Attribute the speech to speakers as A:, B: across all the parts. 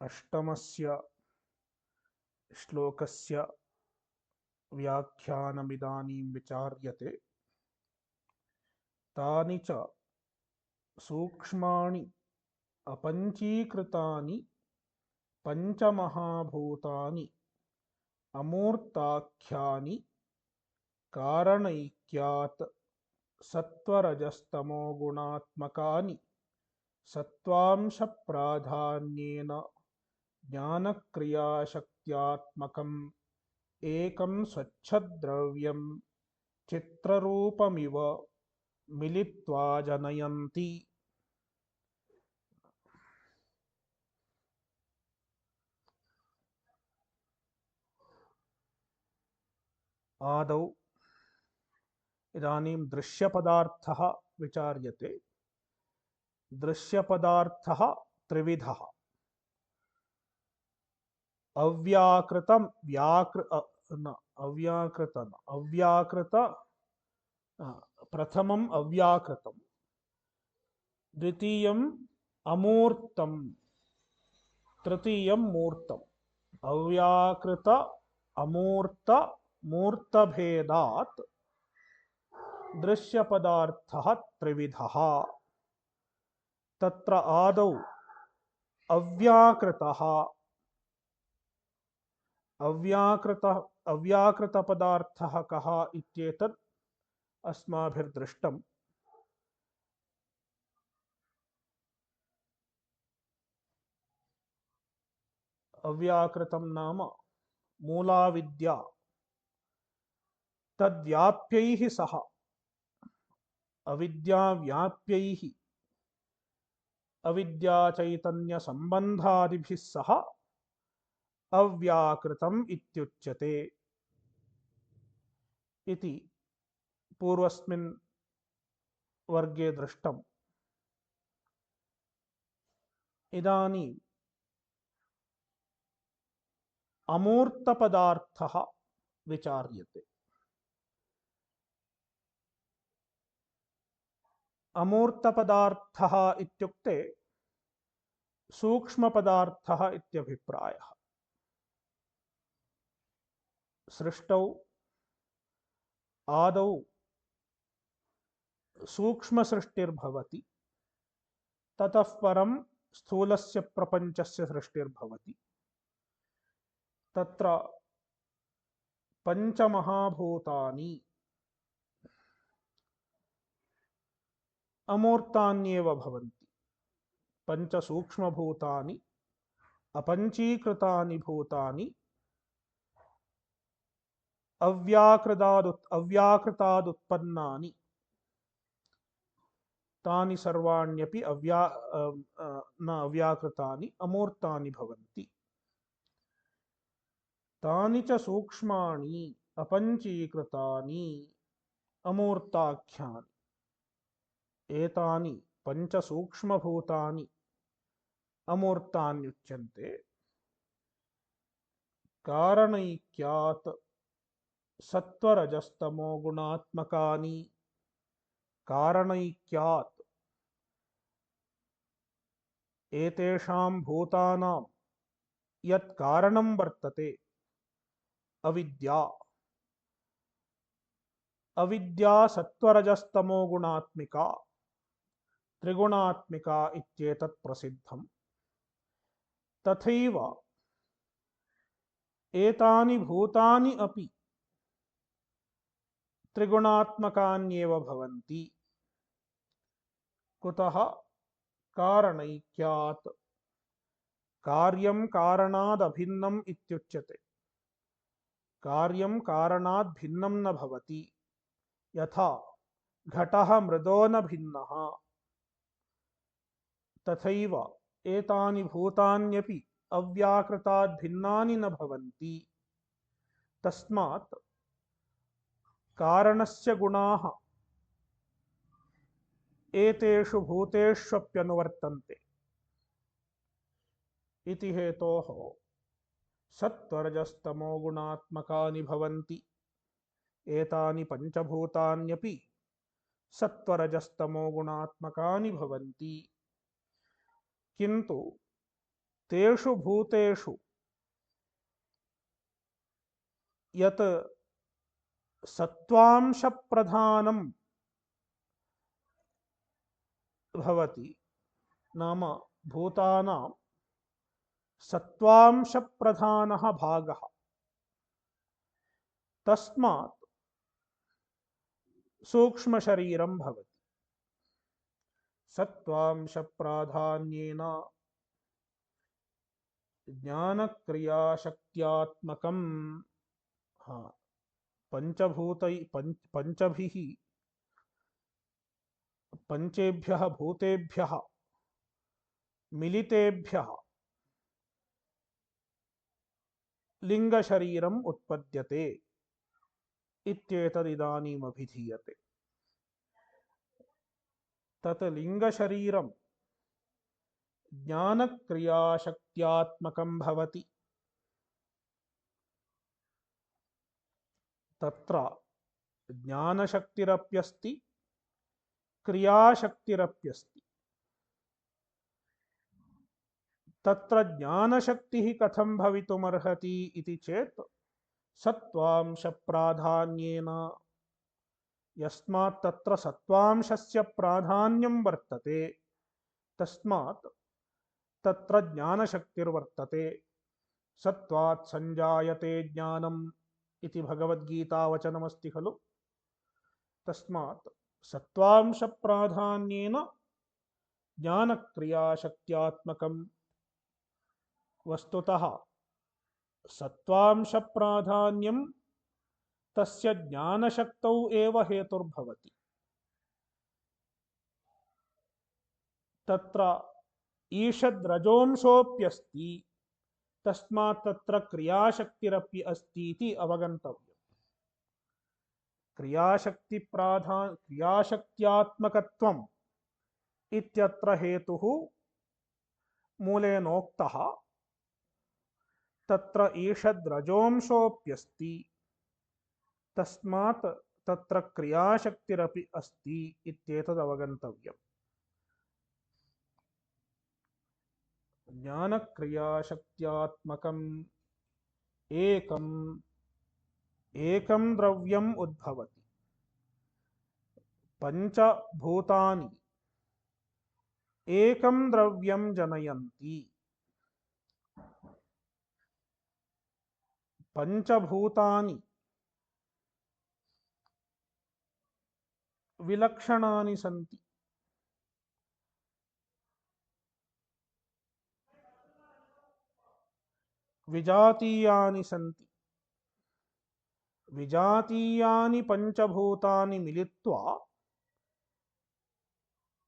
A: अष्टमस्य श्लोकस्य व्याख्यानमिदानीं विचार्यते। तानि च सूक्ष्माणि अपञ्चीकृतानि पञ्चमहाभूतानि अमूर्ताख्यानि कारणैक्यात् सत्वरजस्तमो गुणात्मकानि सत्त्वांशप्राधान्येन ज्ञानक्रियाशक्त्यात्मकम् एकं स्वच्छद्रव्यं चित्ररूपमिव मिलित्वा जनयन्ति। आदौ इदानीं दृश्यपदार्थः विचार्यते। दृश्यपदार्थः त्रिविधः। अव्याकृतं अव्याकृत प्रथमम् अव्याकृतं, द्वितीयम् अमूर्तं, तृतीयं मूर्तम्। अव्याकृत अमूर्त मूर्तभेदात् दृश्यपदार्थः त्रिविधः। तत्र आदौ अव्याकृतपदार्थः कः इत्येतत् अस्माभिर्दृष्टम्। अव्याकृतं नाम मूलाविद्या, तद्व्याप्यैः सह, अविद्याव्याप्यैः अविद्याचैतन्यसम्बन्धादिभिः सह अव्याकृतम् इत्युच्यते इति पूर्वस्मिन् वर्गे दृष्टम्। इदानीम् अमूर्तपदार्थः विचार्यते। अमूर्तपदार्थः इत्युक्ते सूक्ष्मपदार्थः इत्यभिप्रायः। सृष्टौ आदौ सूक्ष्मसृष्टिर्भवति, ततः परं स्थूलस्य प्रपञ्चस्य सृष्टिर्भवति। तत्र पञ्चमहाभूतानि अमूर्तान्येव भवन्ति। पञ्चसूक्ष्मभूतानि अपञ्चीकृतानि भूतानि अव्याकृतादुत्पन्नानि, तानि सर्वाण्यपि न अव्याकृतानि अमूर्तानि भवन्ति। तानि च सूक्ष्माणि अपञ्चीकृतानि अमूर्ताख्यानि। एतानि पञ्चसूक्ष्मभूतानि अमूर्तान्युच्यन्ते। कारणैक्यात् सत्वरजस्तमो गुणात्मकानि। कारणैक्यात् एतेषां भूतानां यत् कारणं वर्तते अविद्या, अविद्या सत्वरजस्तमो गुणात्मिका, त्रिगुणात्मिका इत्येतत् प्रसिद्धम्। तथैव एतानि भूतानि अपि त्रिगुणात्मकान्येव भवन्ति। कुतः? कारणैक्यात्। कार्यं कारणादभिन्नम् इत्युच्यते। कार्यं कारणात् भिन्नं न भवति। यथा घटः मृदो न भिन्नः, तथैव एतानि भूतान्यपि अव्याकृतात् भिन्नानि न भवन्ति। तस्मात् कारणस्य गुणाः एतेषु भूतेष्वप्यनुवर्तन्ते इति हेतोः सत्वरजस्तमो गुणात्मकानि भवन्ति। एतानि पञ्चभूतान्यपि सत्वरजस्तमो गुणात्मकानि भवन्ति। किन्तु तेषु भूतेषु यत् सत्त्वांशप्रधानं भवति, नाम भूतानां सत्त्वांशप्रधानः भागः, तस्मात् सूक्ष्मशरीरं भवति। सत्त्वांशप्राधान्येन ज्ञानक्रियाशक्त्यात्मकं, हाँ, पंचभिः पंचेभ्यः भूतेभ्यः मिलितेभ्यः लिंगशरीरम् उत्पद्यते इत्येतदिदानीम् अभिधीयते। तत् लिंगशरीरं ज्ञानक्रियाशक्त्यात्मकं भवति। तत्र ज्ञानशक्तिरप्यस्ति, क्रियाशक्तिरप्यस्ति। तत्र ज्ञानशक्तिः कथं भवितुमर्हति इति चेत् सत्त्वांशप्राधान्येन, यस्मात् तत्र सत्त्वांशस्य प्राधान्यं वर्तते, तस्मात् तत्र ज्ञानशक्तिर्वर्तते। सत्त्वात् संजायते ज्ञानम् इति भगवद्गीतावचनमस्ति खलु। तस्मात् सत्त्वांशप्राधान्येन ज्ञानक्रियाशक्त्यात्मकं। वस्तुतः सत्त्वांशप्राधान्यं तस्य ज्ञानशक्तौ एव हेतुर्भवति। तत्र ईषद्रजोंशोऽप्यस्ति, तस्मात् तत्र क्रियाशक्तिरपि अस्ति इति अवगन्तव्यम्। क्रियाशक्त्यात्मकत्वम् इत्यत्र हेतुः मूलेनोक्तः। तत्र ईषद्रजोंशोऽप्यस्ति, तस्मात् तत्र क्रियाशक्तिरपि अस्ति इत्येतदवगन्तव्यम्। ज्ञानक्रियाशक्त्यात्मकम् एकं द्रव्यम् उद्भवति। पंचभूतानि एकं द्रव्यं जनयन्ति। पंचभूतानि विलक्षणानि सन्ति। विजातीयानि सन्ति। विजातीयानि पंचभूतानि मिलित्वा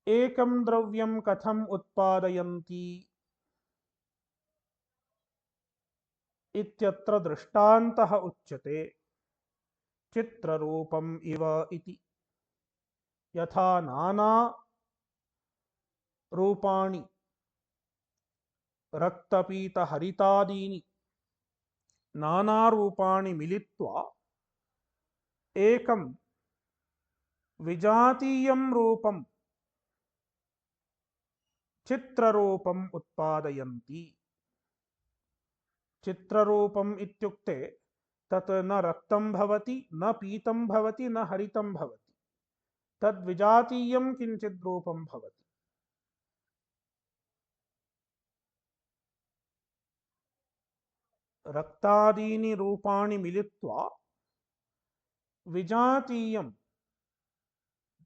A: एकं द्रव्यं कथम् उत्पादयन्ति इत्यत्र दृष्टान्तः उच्यते। चित्ररूपम् इव इति। यथा नाना रूपाणि रक्तपीतहरितादीनि नानारूपाणि मिलित्वा एकं विजातीयं रूपं चित्ररूपम् उत्पादयन्ति। चित्ररूपम् इत्युक्ते तत् न रक्तं भवति, न पीतं भवति, न हरितं भवति। तद्विजातीयं किञ्चित् रूपं भवति। रक्तादीनि रूपाणि मिलित्वा विजातीयं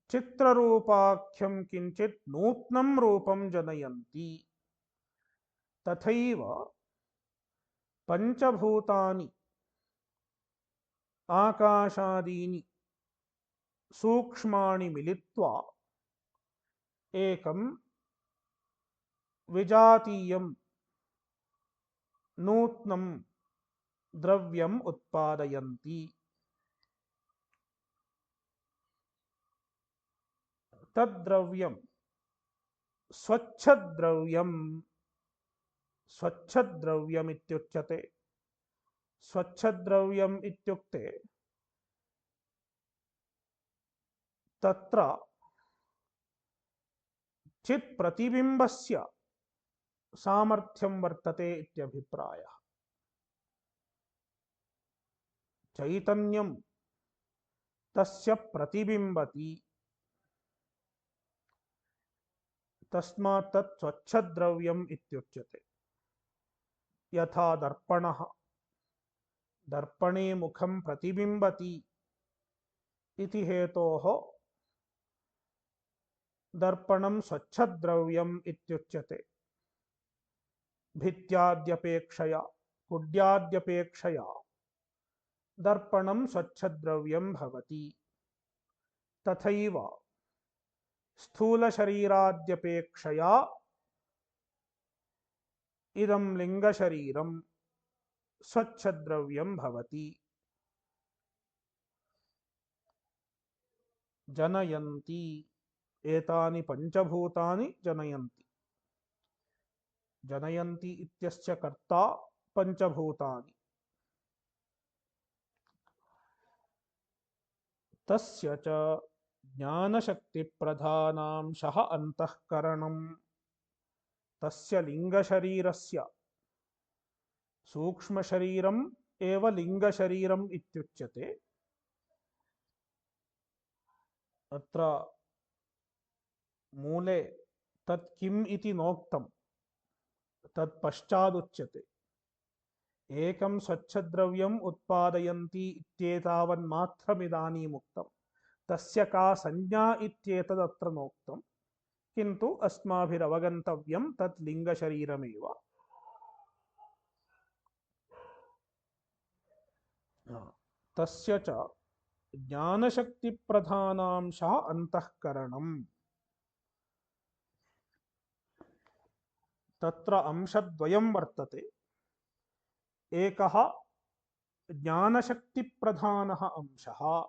A: चित्ररूपाख्यं किञ्चित् नूत्नं रूपं जनयन्ति। तथैव पंचभूतानि आकाशादीनि सूक्ष्माणि मिलित्वा एकं विजातीयं नूत्नं द्रव्यम् उत्पादयन्ति। तद्द्रव्यं स्वच्छद्रव्यमित्युच्यते। स्वच्छद्रव्यम् इत्युक्ते तत्र चित् प्रतिबिम्बस्य सामर्थ्यं वर्तते इत्यभिप्रायः। चैतन्यं तस्य प्रतिबिम्बति, तस्मात् तत् स्वच्छद्रव्यम् इत्युच्यते। यथा दर्पणः दर्पणे मुखं प्रतिबिम्बति इति हेतोः दर्पणं स्वच्छद्रव्यम् इत्युच्यते। भित्त्याद्यपेक्षया कुड्याद्यपेक्षया दर्पणं स्वच्छद्रव्यं भवति। तथैव स्थूलशरीराद्यपेक्षया इदं लिङ्गशरीरं स्वच्छद्रव्यं भवति। जनयन्ति, एतानि पञ्चभूतानि जनयन्ति। जनयन्ति इत्यस्य कर्ता पञ्चभूतानि। तस्य च ज्ञानशक्तिप्रधानांशः अन्तःकरणम्। तस्य लिङ्गशरीरस्य सूक्ष्मशरीरम् एव लिङ्गशरीरम् इत्युच्यते। अत्र मूले तत् किम् इति नोक्तं, तत् पश्चादुच्यते। एकं स्वच्छद्रव्यम् उत्पादयन्ति इत्येतावन्मात्रमिदानीम् उक्तं। तस्य का संज्ञा इत्येतदत्र नोक्तं, किन्तु अस्माभिरवगन्तव्यं तत् लिङ्गशरीरमेव। तस्य च ज्ञानशक्तिप्रधानांशः अन्तःकरणम्। तत्र अंशद्वयं वर्तते। एकः ज्ञानशक्तिप्रधानः अंशः,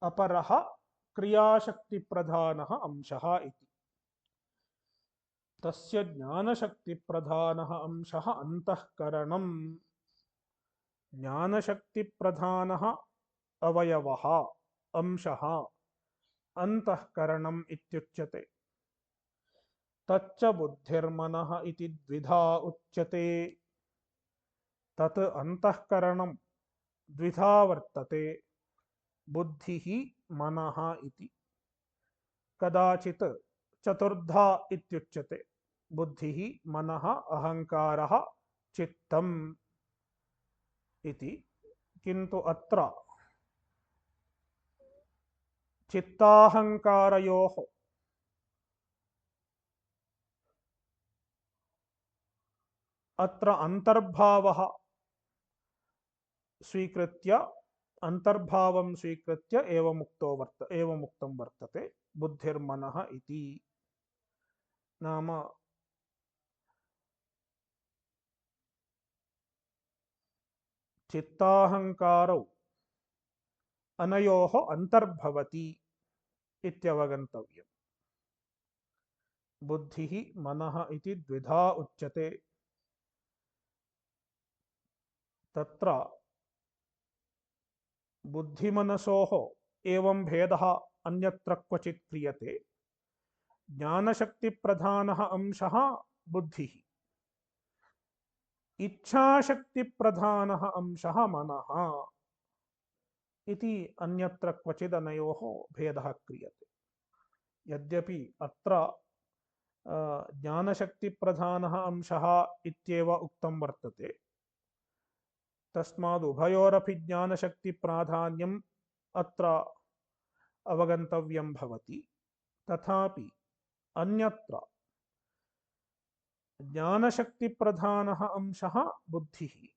A: अपरः क्रियाशक्तिप्रधानः अंशः इति। तस्य ज्ञानशक्तिप्रधानः अंशः अन्तःकरणम्। ज्ञानशक्तिप्रधानः अवयवः अंशः अन्तःकरणम् इत्युच्यते। तच्च बुद्धिर्मनः इति द्विधा उच्यते। तत् अन्तःकरणं द्विधा वर्तते, बुद्धिः मनः इति। कदाचित् चतुर्धा इत्युच्यते। बुद्धिः मनः अहङ्कारः चित्तम् इति। किन्तु अत्र चित्ताहङ्कारयोः अत्र अन्तर्भावः स्वीकृत्य अन्तर्भावं स्वीकृत्य एवमुक्तं वर्तते बुद्धिर्मनः इति। नाम चित्ताहङ्कारौ अनयोः अन्तर्भवति इत्यवगन्तव्यम्। बुद्धिः मनः इति द्विधा उच्यते। तत्र बुद्धिमनसोः एवं भेदः अन्यत्र क्वचित् क्रियते। ज्ञानशक्तिप्रधानः अंशः बुद्धिः, इच्छाशक्तिप्रधानः अंशः मनः इति अन्यत्र क्वचिदनयोः भेदः क्रियते। यद्यपि अत्र ज्ञानशक्तिप्रधानः अंशः इत्येव उक्तं वर्तते, तस्माद् उभयोरपि ज्ञानशक्तिप्राधान्यम् अत्र अवगन्तव्यं भवति। तथापि अन्यत्र ज्ञानशक्तिप्रधानः अंशः बुद्धिः,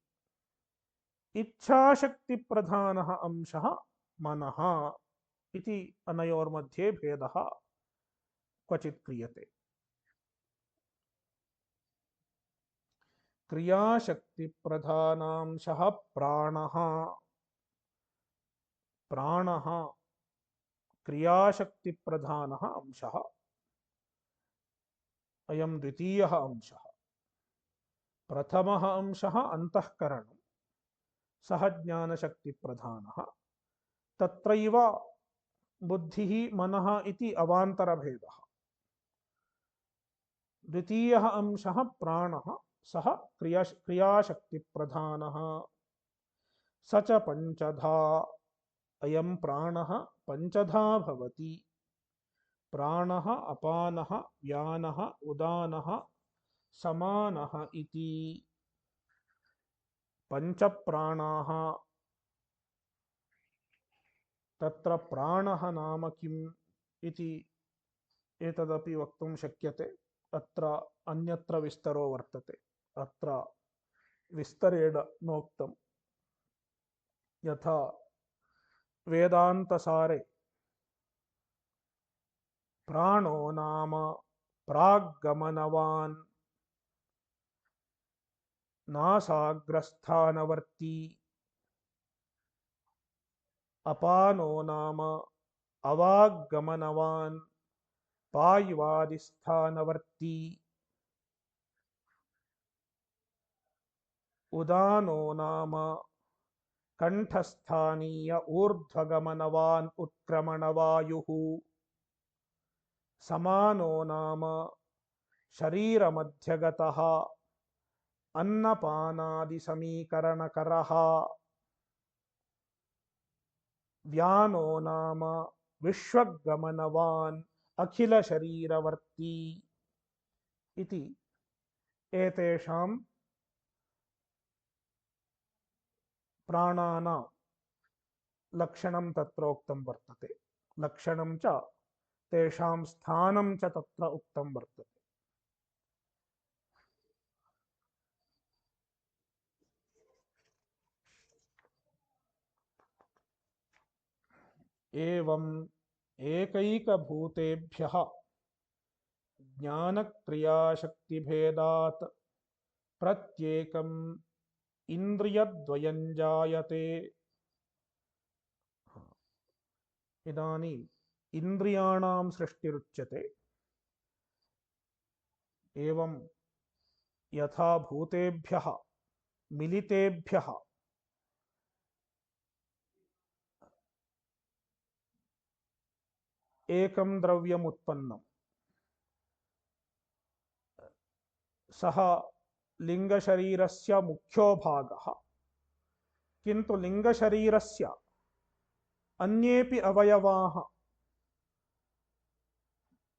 A: इच्छाशक्तिप्रधानः अंशः मनः इति अनयोर्मध्ये भेदः क्वचित् क्रियते। क्रियाशक्तिप्रधानांशः प्राणः। प्राणः क्रियाशक्तिप्रधानः अंशः। अयं द्वितीयः अंशः। प्रथमः अंशः अन्तःकरणं, सः ज्ञानशक्तिप्रधानः। तत्रैव बुद्धिः मनः इति अवान्तरभेदः। द्वितीयः अंशः प्राणः सः क्रियाशक्तिप्रधानः स च पञ्चधा अयं प्राणः पञ्चधा भवति प्राणः अपानः व्यानः उदानः समानः इति पञ्चप्राणाः तत्र प्राणः नाम किम् इति एतदपि वक्तुं शक्यते अत्र अन्यत्र विस्तरो वर्तते अत्र विस्तरेण नोक्तं यथा वेदान्तसारे प्राणो नाम प्राग्गमनवान् नासाग्रस्थानवर्ती अपानो नाम अवाग्गमनवान् पाय्वादिस्थानवर्ती उदानो नाम कंठस्थानीय ऊर्ध्वगमनवान् उत्क्रमणवायुः समानो नाम शरीरमध्यगतः अन्नपानादिसमीकरणकरः व्यानो नाम विश्वगमनवान् अखिलशरीरवर्ती इति एतेषां प्राणानां लक्षणं तत्रोक्तं वर्तते लक्षणं च तेषां स्थानं च तत्र उक्तं वर्तते एवम् एकैकभूतेभ्यः ज्ञानक्रियाशक्तिभेदात् प्रत्येकम् इन्द्रियद्वयं जायते इदानीम् इन्द्रियाणां सृष्टिरुच्यते एवं यथा भूतेभ्यः मिलितेभ्यः एकं द्रव्यम् उत्पन्नं सः लिङ्गशरीरस्य मुख्यो भागः किन्तु लिङ्गशरीरस्य अन्येपि अवयवाः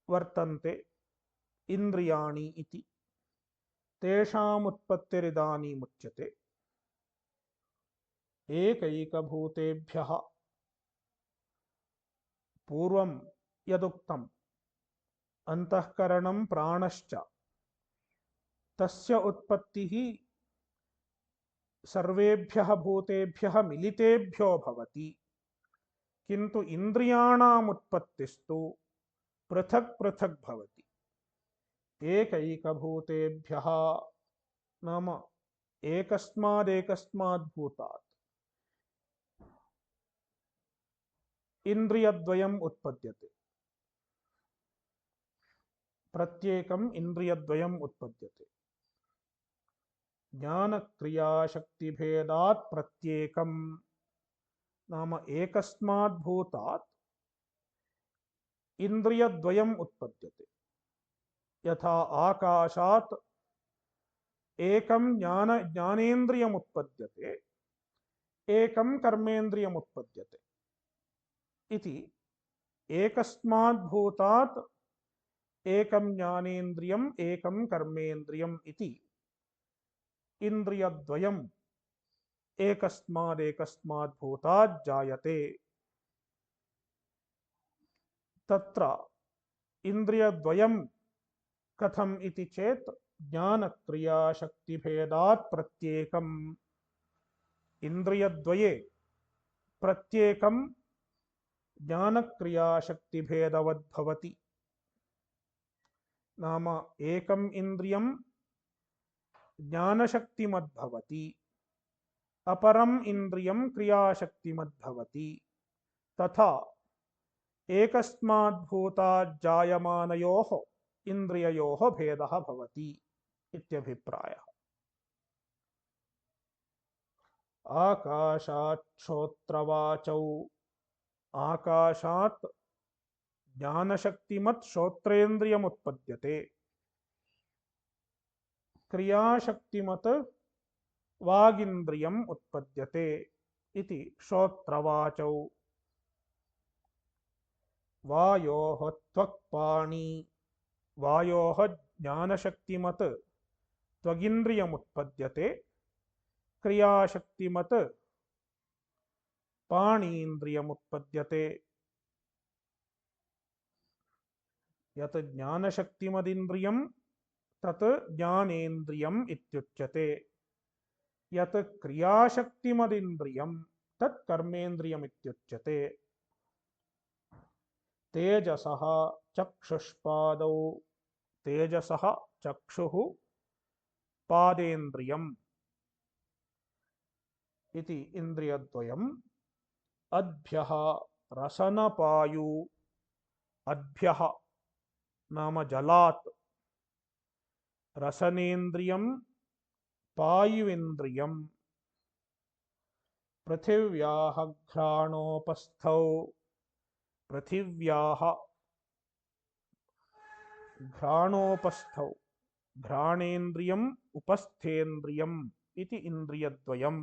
A: वर्तन्ते इन्द्रियाणि इति तेषाम् उत्पत्तिरिदानीमुच्यते एकैकभूतेभ्यः पूर्वं यदुक्तम् अन्तःकरणं प्राणश्च तस्य उत्पत्तिः सर्वेभ्यः भूतेभ्यः मिलितेभ्यो भवति किन्तु इन्द्रियाणाम् उत्पत्तिस्तु पृथक् पृथक् भवति एकैकभूतेभ्यः नाम एकस्मादेकस्मात् भूतात् इन्द्रियद्वयम् उत्पद्यते प्रत्येकम् इन्द्रियद्वयम् उत्पद्यते ज्ञानक्रियाशक्तिभेदात् प्रत्येकं नाम एकस्मात् भूतात् इन्द्रियद्वयम् उत्पद्यते यथा आकाशात् एकं ज्ञानेन्द्रियम् उत्पद्यते एकं कर्मेन्द्रियम् उत्पद्यते इति एकस्मात् भूतात् एकं ज्ञानेन्द्रियम् एकं कर्मेन्द्रियम् इति इन्द्रियद्वयम् एकस्मादेकस्मात् भूतात् जायते तत्र इन्द्रियद्वयं कथम् इति चेत् ज्ञानक्रियाशक्तिभेदात् प्रत्येकम् इन्द्रियद्वये प्रत्येकं ज्ञानक्रियाशक्तिभेदवद्भवति नाम एकम् इन्द्रियं ज्ञानशक्तिमद्भवति अपरम् इन्द्रियं क्रियाशक्तिमद्भवति तथा एकस्मात् भूतात् जायमानयोः इन्द्रिययोः भेदः भवति इत्यभिप्रायः आकाशात् श्रोत्रवाचौ आकाशात् ज्ञानशक्तिमत् श्रोत्रेन्द्रियमुत्पद्यते क्रियाशक्तिमत् वागिन्द्रियम् उत्पद्यते इति श्रोत्रवाचौ वायोः त्वक्पाणि वायोः ज्ञानशक्तिमत् त्वगिन्द्रियमुत्पद्यते क्रियाशक्तिमत् पाणीन्द्रियमुत्पद्यते यत् ज्ञानशक्तिमदिन्द्रियं तत् ज्ञानेन्द्रियम् इत्युच्यते यत् क्रियाशक्तिमदिन्द्रियं तत् कर्मेन्द्रियम् इत्युच्यते तेजसः चक्षुष्पादौ तेजसः चक्षुः पादेन्द्रियम् इति इन्द्रियद्वयम् अद्भ्यः रसनपायु अद्भ्यः नाम जलात् रसनेन्द्रियं पायुइन्द्रियं पृथिव्याः घ्राणोपस्थौ पृथिव्याः घ्राणोपस्थौ घ्राणेन्द्रियम् उपस्थेन्द्रियम् इति इन्द्रियद्वयम्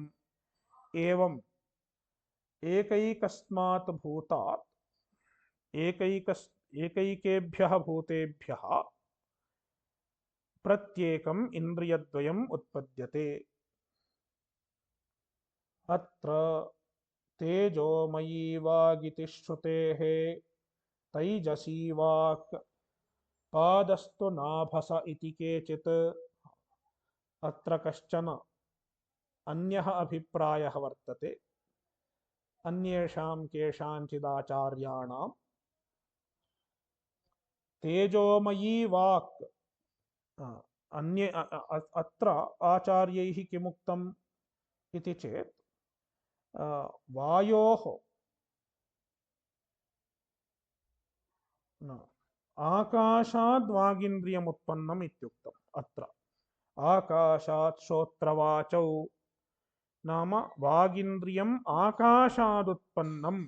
A: एवम् एकैकस्मात् भूतात् एकैकेभ्यः भूतेभ्यः प्रत्येकम् इन्द्रियद्वयम् उत्पद्यते अत्र तेजोमयी वागिति श्रुतेः तैजसी वाक् पादस्तु नाभस इति केचित् अत्र कश्चन अन्यः अभिप्रायः वर्तते अन्येषां केषाञ्चिदाचार्याणां तेजोमयी वाक् अन्ये अत्र आचार्यैः किमुक्तम् इति चेत् वायोः आकाशाद् वागिन्द्रियमुत्पन्नम् इत्युक्तम् अत्र आकाशात् श्रोत्रवाचौ नाम वागिन्द्रियम् आकाशादुत्पन्नम्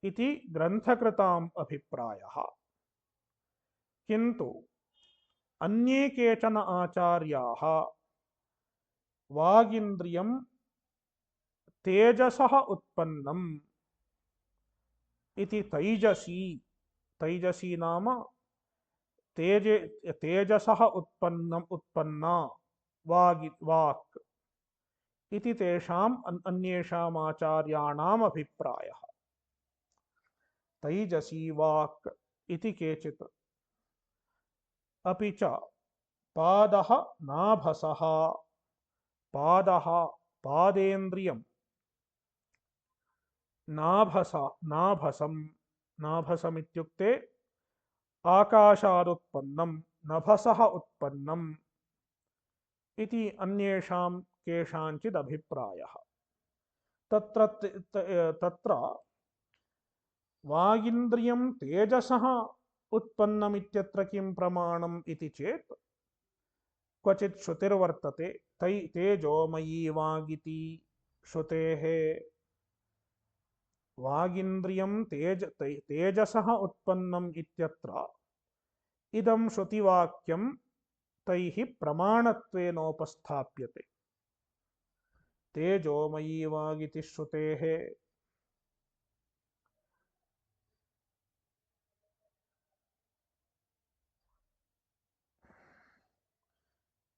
A: इति ग्रन्थकृताम् अभिप्रायः किन्तु अन्ये केचन आचार्याः वागिन्द्रियं तेजसः उत्पन्नम् इति तैजसी नाम तेजसः उत्पन्ना वाक् इति तेषाम् अन्येषाम् आचार्याणाम् अभिप्रायः तैजसी वाक् इति केचित् अपि च पादः नाभसः पादः पादेन्द्रियं नाभसमित्युक्ते आकाशादुत्पन्नं नभसः उत्पन्नम् इति अन्येषां केषाञ्चित् अभिप्रायः तत्र वागिन्द्रियं तेजसः उत्पन्नमित्यत्र किं प्रमाणम् इति चेत् क्वचित् श्रुतिर्वर्तते तेजोमयी वागिति श्रुतेः वागिन्द्रियं तेजसः उत्पन्नम् इत्यत्र इदं श्रुतिवाक्यं तैः प्रमाणत्वेनोपस्थाप्यते तेजोमयी वागिति श्रुतेः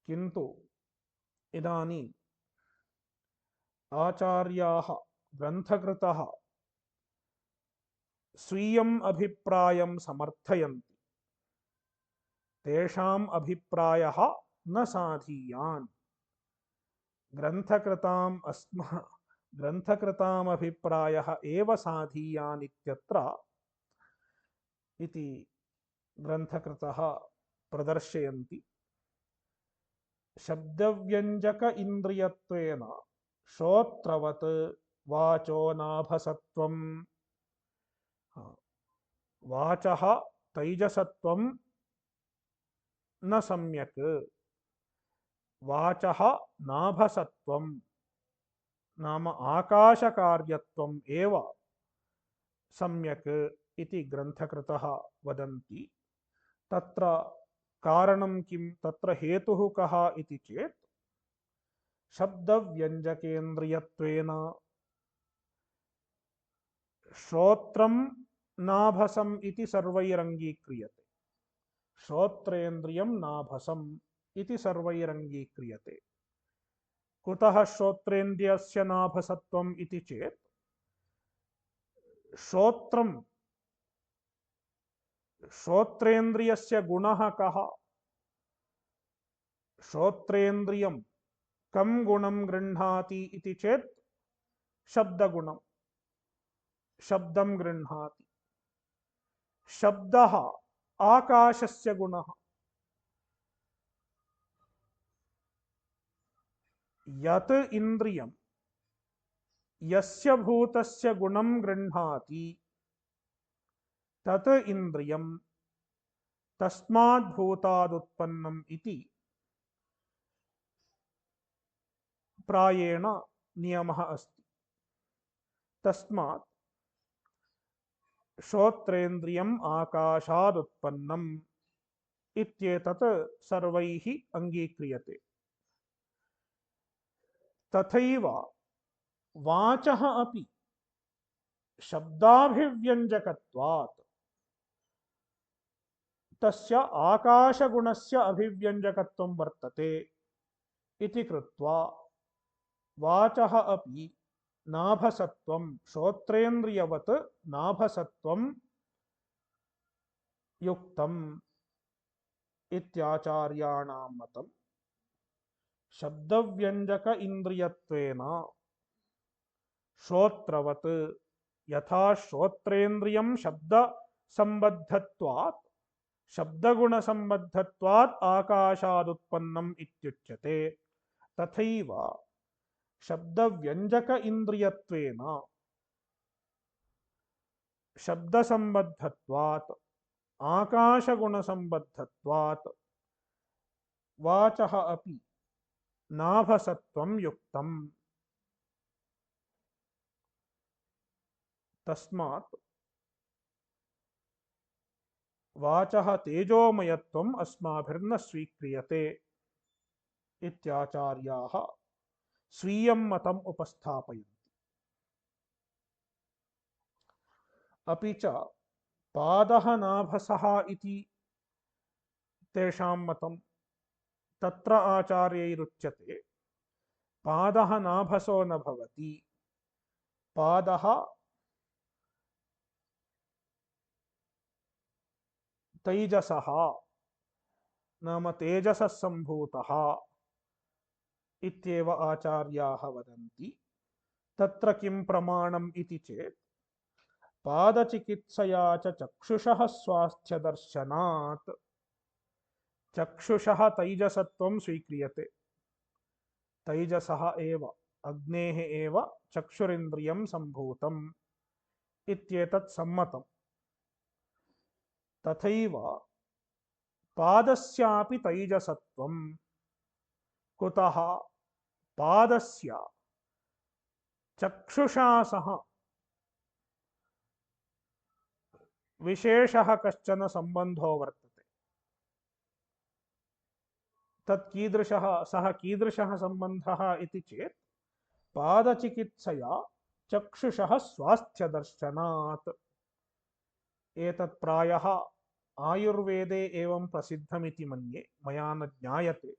A: किन्तु इदानीम् आचार्याः ग्रन्थकृतः स्वीयम् अभिप्रायं समर्थयन्ति तेषाम् अभिप्रायः न साधीयान् ग्रन्थकृताम् अभिप्रायः एव साधीयान् इत्यत्र इति ग्रन्थकृतः प्रदर्शयन्ति शब्दव्यञ्जक इन्द्रियत्वेन श्रोत्रवत् वाचो नाभसत्वं वाचः तैजसत्वं न सम्यक् वाचः नाभसत्वं नाम आकाशकार्यत्वम् एव सम्यक् इति ग्रन्थकृतः वदन्ति तत्र कारणं किं तत्र हेतुः कः इति चेत् शब्दव्यञ्जकेन्द्रियत्वेन श्रोत्रं नाभसम् इति सर्वैरङ्गीक्रियते। श्रोत्रेन्द्रियं नाभसम् इति सर्वैरङ्गीक्रियते। कुतः श्रोत्रेन्द्रियस्य नाभसत्वम् इति चेत् श्रोत्रेन्द्रियस्य गुणः कः? श्रोत्रेन्द्रियं कं गुणं गृह्णाति इति चेत् शब्दगुणं, शब्दं गृह्णाति। शब्दः आकाशस्य गुणः। यत् इन्द्रियं यस्य भूतस्य गुणं गृह्णाति तत् इन्द्रियं तस्मात् भूतादुत्पन्नम् इति प्रायेण नियमः अस्ति। तस्मात् श्रोत्रेन्द्रियम् आकाशादुत्पन्नम् इत्येतत् सर्वैः अङ्गीक्रियते। तथैव वाचः अपि शब्दाभिव्यञ्जकत्वात् तस्य आकाशगुणस्य अभिव्यञ्जकत्वं वर्तते इति कृत्वा वाचः अपि नाभसत्वं श्रोत्रेन्द्रियवत् नाभसत्वं युक्तम् इत्याचार्याणां मतम्। शब्दव्यञ्जक इन्द्रियत्वेन श्रोत्रवत् यथा श्रोत्रेन्द्रियं शब्द संबद्धत्वात् शब्दगुणसंबद्धत्वात् आकाशादुत्पन्नम् इत्युच्यते। तथैव शब्दव्यञ्जक इन्द्रियत्वेन शब्दसंबद्धत्वात् आकाशगुणसंबद्धत्वात् वाचः अपि नाभसत्वं युक्तम्। तस्मात् वाचः तेजोमयत्वम् अस्माभिर्न स्वीक्रियते इत्याचार्याः स्वीयं मतम् उपस्थापयन्ति। अपि च पादः नाभसः इति तेषां मतं। तत्र आचार्यैरुच्यते पादः नाभसो न भवति, पादः तैजसः नाम तेजसः सम्भूतः इत्येव आचार्याः वदन्ति। तत्र किं प्रमाणम् इति चेत् पादचिकित्सया च चक्षुषः स्वास्थ्यदर्शनात् चक्षुषः तैजसत्वं स्वीक्रियते। तैजसः एव अग्नेः एव चक्षुरिन्द्रियं सम्भूतम् इत्येतत् सम्मतम्। तथैव पादस्यापि तैजसत्वं। कुतः? पादस्य चक्षुषा सह विशेषः कश्चन सम्बन्धो वर्तते। तत् कीदृशः? सः कीदृशः सम्बन्धः इति चेत् पादचिकित्सया चक्षुषः स्वास्थ्यदर्शनात्। एतत् प्रायः आयुर्वेदे एवं प्रसिद्धमिति मन्ये, मया न ज्ञायते।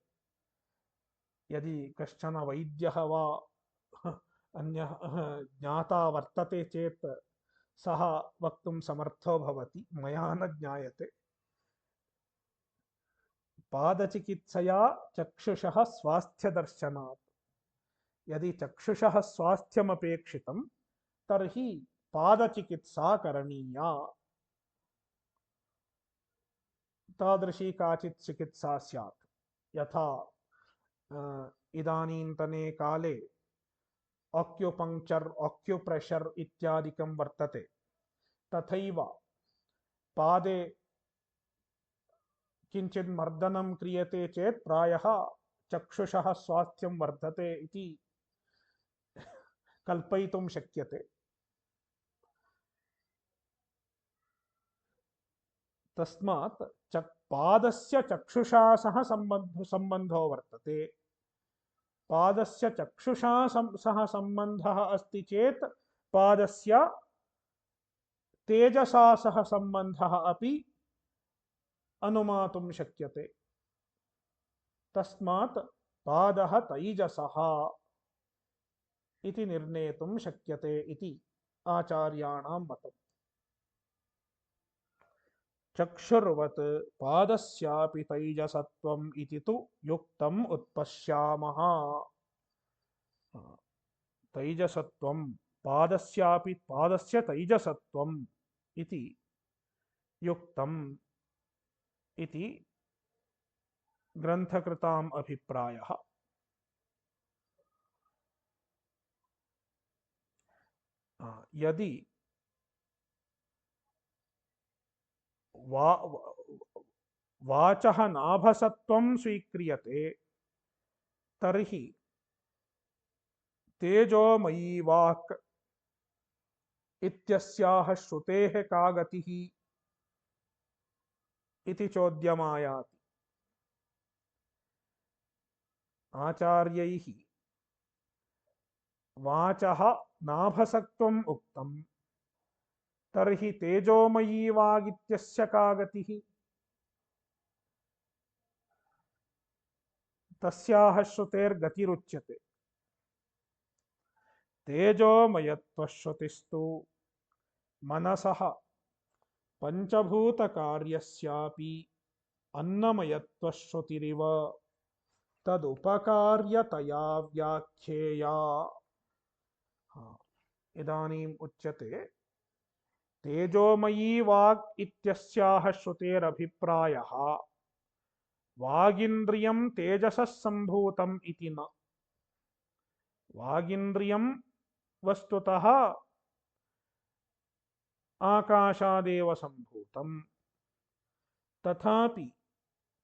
A: यदि कश्चन वैद्यः वा अन्यः ज्ञाता वर्तते चेत् सः वक्तुं समर्थो भवति, मया न ज्ञायते। पादचिकित्सया चक्षुषः स्वास्थ्यदर्शनात्। यदि चक्षुषः स्वास्थ्यमपेक्षितं तर्हि पादचिकित्सा करणीया। तादृशी काचित् चिकित्सा स्यात्। यथा इदानीन्तने काले आक्युपङ्क्चर्, आक्युप्रेशर् इत्यादिकं वर्तते। तथैव पादे किञ्चित् मर्दनं क्रियते चेत् प्रायः चक्षुषः स्वास्थ्यं वर्धते इति कल्पयितुं शक्यते। तस्मात् पादस्य चक्षुषा सह सम्बन्धो वर्तते। पादस्य चक्षुषा सह सम्बन्धः अस्ति चेत् पादस्य तेजसा सह सम्बन्धः अपि अनुमातुं शक्यते। तस्मात् पादः तैजसः इति निर्णेतुं शक्यते इति आचार्याणां मतम्। चक्षुर्वत् पादस्यापि तैजसत्वम् इति तु युक्तम् उत्पश्यामः। तैजसत्वं पादस्यापि पादस्य तैजसत्वम् इति युक्तम् इति ग्रन्थकृताम् अभिप्रायः। यदि वाचः नाभसत्वं स्वीक्रियते तर्हि तेजोमयी वाक् इत्यस्याः श्रुतेः का गतिः इति चोद्यमायाति। आचार्यैः वाचः नाभसत्वम् उक्तम्, तर्हि तेजोमयी वागित्यस्य का गतिः? तस्याः श्रुतेर्गतिरुच्यते। तेजोमयत्वश्रुतिस्तु मनसः पंचभूतकार्यस्यापि अन्नमयत्वश्रुतिरिव तदुपकार्यतया व्याख्येया। इदानीम् उच्यते तेजोमयी वाक् इत्यस्याः श्रुतेरभिप्रायः वागिन्द्रियं तेजसः सम्भूतम् इति न। वागिन्द्रियं वस्तुतः आकाशादेव सम्भूतम्, तथापि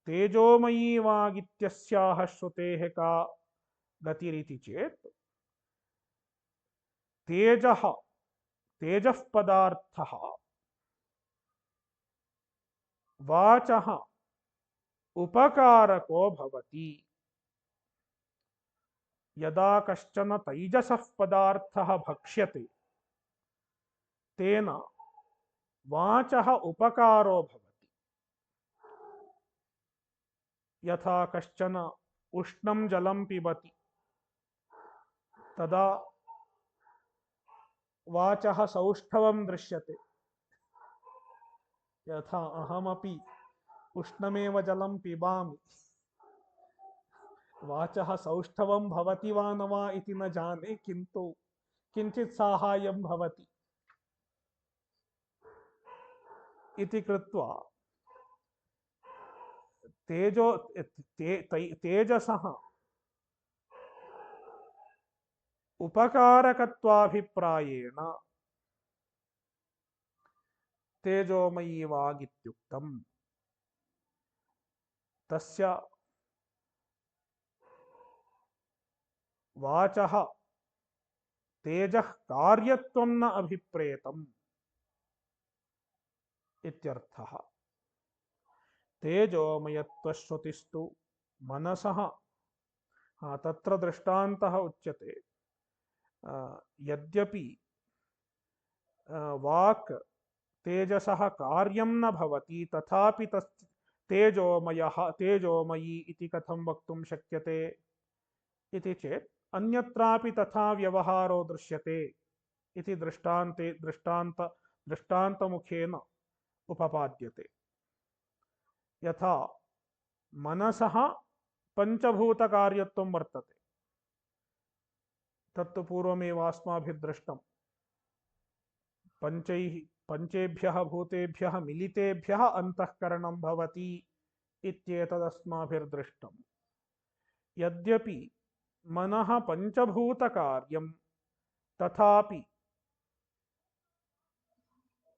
A: तेजोमयी वागित्यस्याः श्रुतेः का गतिरिति चेत् तेजः पदार्थः वाचः उपकारको भवति। यदा कश्चन तैजसः पदार्थः भक्ष्यते तेन वाचः उपकारो भवति। यथा कश्चन उष्णं जलं पिबति तदा वाचः सौष्ठवं दृश्यते। यथा अहमपि उष्णमेव जलं पिबामि, वाचः सौष्ठवं भवति वा न वा इति न जाने, किन्तु किञ्चित् साहाय्यं भवति इति कृत्वा तेजसः उपकारकत्वाभिप्रायेण तेजोमयी वागित्युक्तम्। तस्य वाचः तेजः कार्यत्वं न अभिप्रेतम् इत्यर्थः। तेजोमयत्वश्रुतिस्तु मनसः, तत्र दृष्टान्तः उच्यते। यद्यपि वाक् तेजसः कार्यं न भवति तथापि तेजोमयी इति कथं वक्तुं शक्यते इति चेत् अन्यत्रापि तथा व्यवहारो दृश्यते इति दृष्टान्तमुखेन उपपाद्यते। यथा मनसः पंचभूतकार्यत्वं वर्तते, तत्तु पूर्वमेव अस्माभिः दृष्टम्। पंचेभ्यः भूतेभ्यः मिलितेभ्यः अंतःकरणं भवति इत्येतदस्माभिर्दृष्टम्। यद्यपि मनः पंचभूतकार्यं तथापि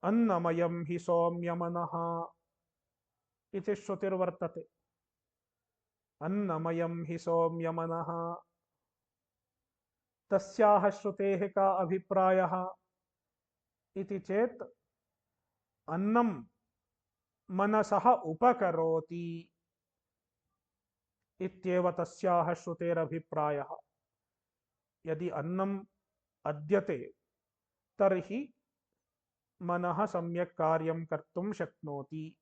A: अन्नमयं हि सौम्य मनः इति श्रुतिर्वर्तते। अन्नमयं हि सौम्य मनः, तस्याः श्रुतेः का अभिप्रायः इति चेत् अन्नं मनसः उपकरोति इत्येव तस्याः श्रुतेरभिप्रायः। यदि अन्नम् अद्यते तर्हि मनः सम्यक् कार्यं कर्तुं शक्नोति,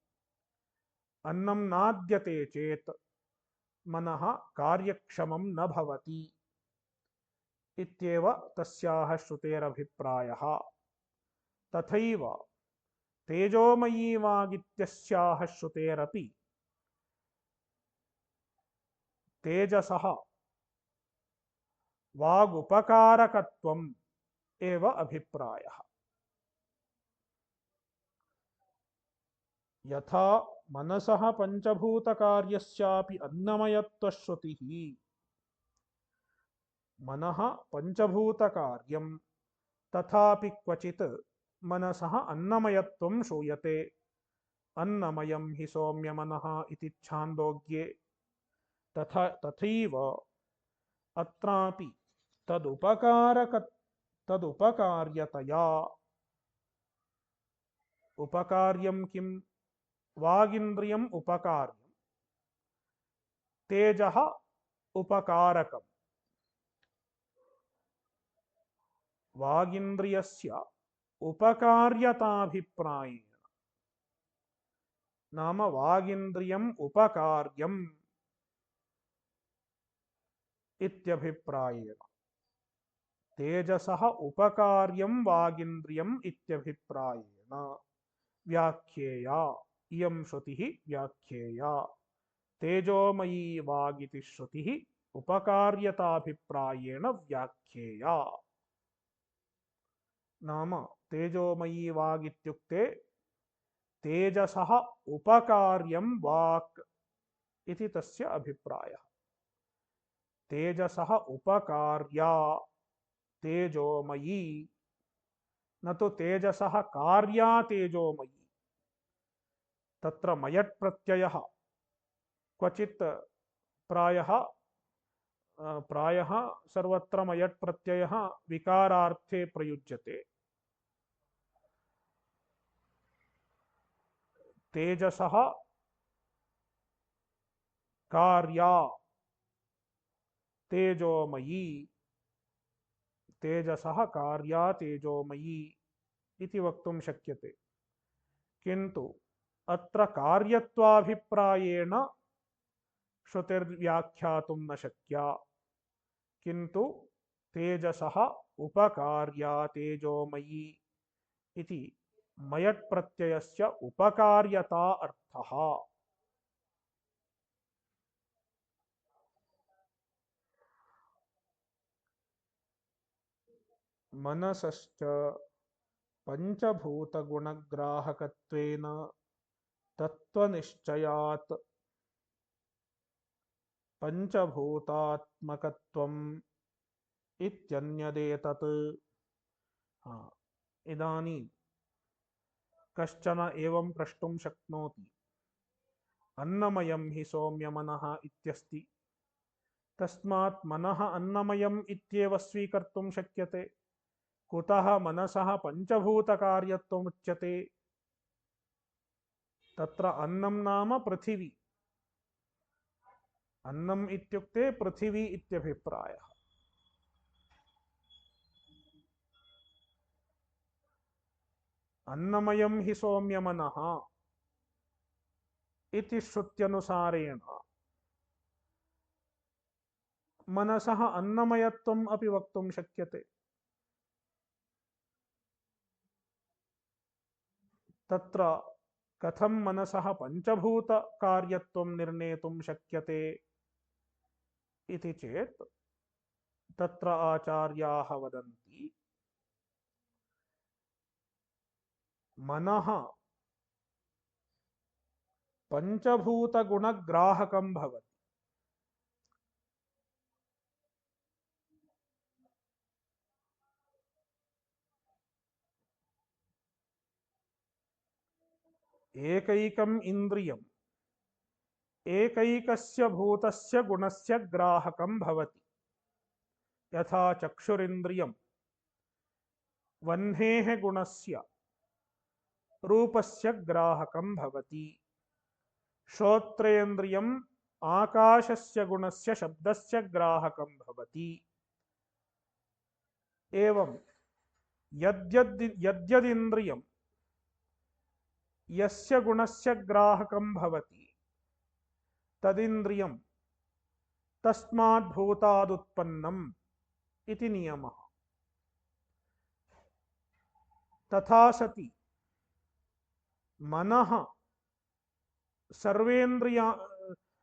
A: अन्नं नाद्यते चेत् मनः कार्यक्षमं न भवति इत्येव तस्याः श्रुतेरभिप्रायः। तथैव तेजोमयी वागित्यस्याः श्रुतेरपि तेजसः वागुपकारकत्वम् एव अभिप्रायः। यथा मनसः पंचभूतकार्यस्यापि अन्नमयत्वश्रुतिः, मनः पंचभूतकार्यं तथापि क्वचित् मनसः अन्नमयत्वं श्रूयते। अन्नमयं हि सौम्य मनः इति छान्दोग्ये तथैव अत्रापि तदुपकार्यतया, उपकार्यं किं? वागिन्द्रियम् उपकार्यं, तेजः उपकारकम्। वागिन्द्रियस्य उपकार्यताभिप्रायेण, नाम वागिन्द्रियम् उपकार्यम् इत्यभिप्रायेण, तेजसः उपकार्यं वागिन्द्रियम् इत्यभिप्रायेण व्याख्येया इयं श्रुतिः व्याख्येया। तेजोमयी वागिति श्रुतिः उपकार्यताभिप्रायेण व्याख्येया। नाम तेजोमयी वागित्युक्ते तेजसः उपकार्यं वाक् इति तस्य अभिप्रायः। तेजसः उपकार्या तेजोमयी, न तो तेजसः कार्या तेजोमयी। तत्र मयट् प्रत्ययः क्वचित् प्रायः सर्वत्र मयट् प्रत्ययः विकारार्थे प्रयुज्यते। तेजसः कार्या तेजोमयी, तेजसः कार्या तेजोमयी इति वक्तुं शक्यते। किन्तु अत्र कार्यत्वाभिप्रायेण श्रुतिर्व्याख्यातुं न शक्या। किन्तु तेजसः उपकार्या तेजोमयी इति मयट् प्रत्ययस्य उपकार्यता अर्थः। मनसश्च पंचभूतगुणग्राहकत्वेन तत्त्वनिश्चयात् पंचभूतात्मकत्वम् इत्यन्यदेतत्। इदानीं कश्चन एवं प्रष्टुं शक्नोति, अन्नमयं हि सौम्य मनः इत्यस्ति, तस्मात् मनः अन्नमयम् इत्येव स्वीकर्तुं शक्यते। कुतः मनसः पंचभूतकार्यत्वमुच्यते? तत्र अन्नं नाम पृथिवी, अन्नम् इत्युक्ते पृथिवी इत्यभिप्रायः। अन्नमयं हि सौम्य मनः इति श्रुत्यनुसारेण मनसः अन्नमयत्वम् अपि वक्तुं शक्यते। तत्र कथं मनसः पंचभूतकार्यत्वं निर्णेतुं शक्यते इति चेत् तत्र आचार्याः वदन्ति, मनः पंचभूतगुणग्राहकं भवति। एकैकम् इन्द्रियम् एकैकस्य भूतस्य गुणस्य ग्राहकं भवति। यथा चक्षुरिन्द्रियं वह्नेः गुणस्य रूपस्य ग्राहकं भवति। श्रोत्रेन्द्रियम् आकाशस्य गुणस्य शब्दस्य ग्राहकं भवति। एवं यद्यदिन्द्रियं यस्य गुणस्य ग्राहकं भवति तदिन्द्रियं तस्मात् भूतादुत्पन्नम् इति नियमः। तथा सति मनः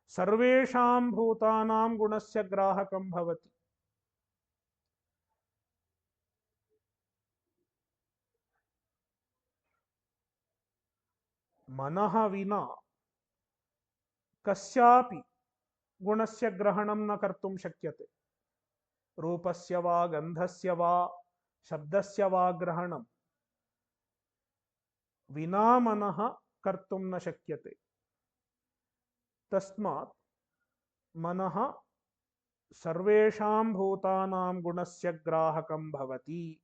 A: सर्वेषां भूतानां गुणस्य ग्राहकं भवति। मनः विना कस्यापि गुणस्य ग्रहणं न कर्तुं शक्यते। रूपस्य वा गन्धस्य वा शब्दस्य वा ग्रहणं विना मनः कर्तुं न शक्यते। तस्मात् मनः सर्वेषां भूतानां गुणस्य ग्राहकं भवति।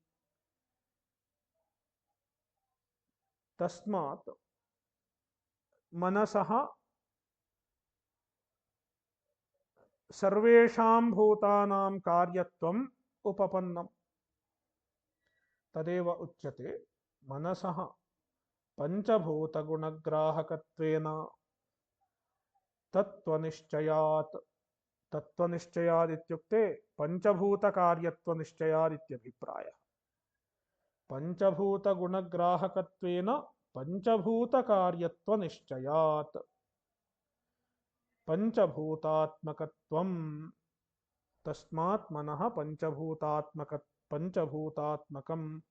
A: तस्मात् मनसः सर्वेषां भूतानां कार्यत्वम् उपपन्नम्। तदेव उच्यते मनसः पंचभूतगुणग्राहकत्वेन तत्त्वनिश्चयात्। तत्त्वनिश्चयात् इत्युक्ते पंचभूतकार्यत्वनिश्चयात् इत्यभिप्रायः। पंचभूतगुणग्राहकत्वेन पंचभूतकार्यत्वनिश्चयात्। पंचभूतात्मकत्वम्। तस्मात् मनः पंचभूतात्मकम्।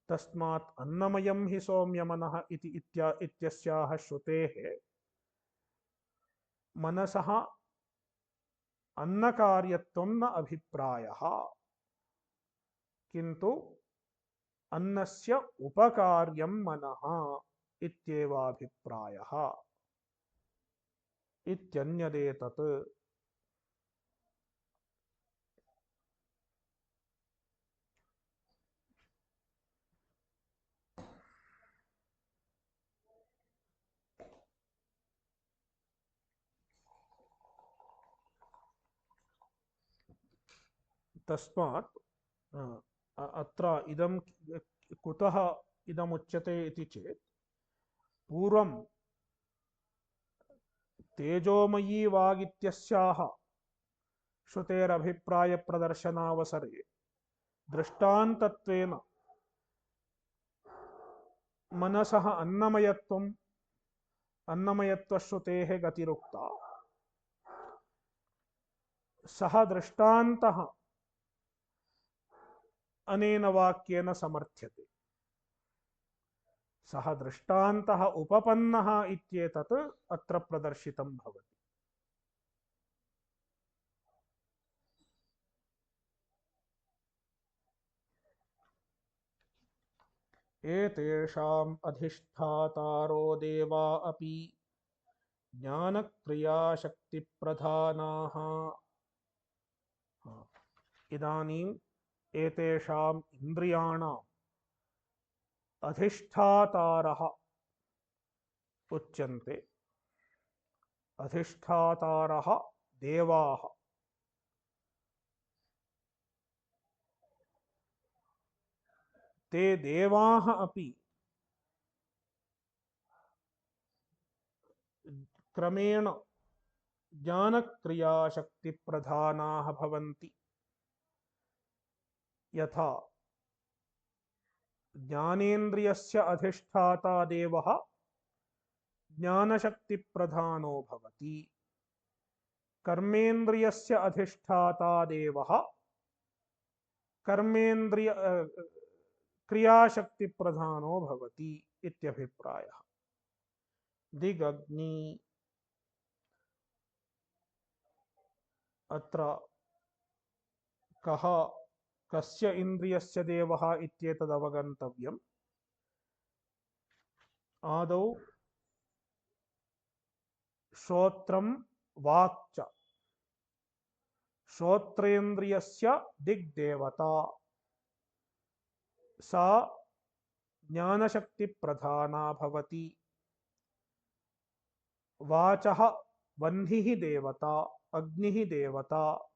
A: तस्मात् अन्नमयं हि सौम्य मनः इति इत्यस्याः श्रुतेः मनसः अन्नकार्यत्वं न अभिप्रायः, किन्तु अन्नस्य उपकार्यं मनः इत्येवाभिप्रायः इत्यन्यदेतत्। तस्मात् अत्र इदं कुतः इदमुच्यते इति चेत् पूर्वं तेजोमयी वागित्यस्याः श्रुतेरभिप्रायप्रदर्शनावसरे दृष्टान्तत्वेन मनसः अन्नमयत्वश्रुतेः गतिरुक्ता। सः दृष्टान्तः अनेन वाक्येन समर्थ्यते। सः दृष्टान्तः उपपन्नः इत्येतत् अत्र प्रदर्शितं भवति। एतेषाम् अधिष्ठातारो देवा अपि ज्ञानक्रियाशक्तिप्रधानाः। इदानीम् एतेषाम् इन्द्रियाणाम् अधिष्ठातारः उच्यन्ते। अधिष्ठातारः देवाः। ते देवाः अपि क्रमेण ज्ञानक्रियाशक्तिप्रधानाः भवन्ति। यथा ज्ञानेन्द्रियस्य अधिष्ठाता देवः ज्ञानशक्तिप्रधानो भवति। कर्मेन्द्रियस्य अधिष्ठाता देवः क्रियाशक्तिप्रधानो भवति इत्यभिप्रायः। दिगग्नि। अत्र कस्य इन्द्रियस्य देवः इत्येतदवगन्तव्यम्। आदौ श्रोत्रं वाक् च। श्रोत्रेन्द्रियस्य दिग्देवता सा ज्ञानशक्तिप्रधाना भवति। वाचः वह्निः देवता, अग्निः देवता,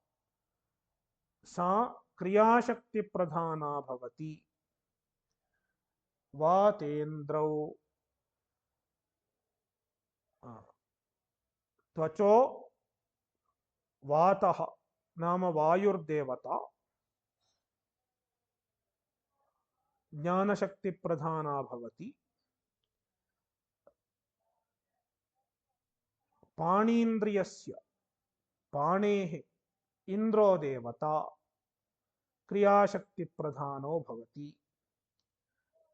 A: सा क्रियाशक्तिप्रधाना भवति। वातेन्द्रौ त्वचो वातः नाम वायुर्देवता ज्ञानशक्तिप्रधाना भवति। पाणीन्द्रियस्य पाणेः इन्द्रो देवता क्रियाशक्तिप्रधानो भवति।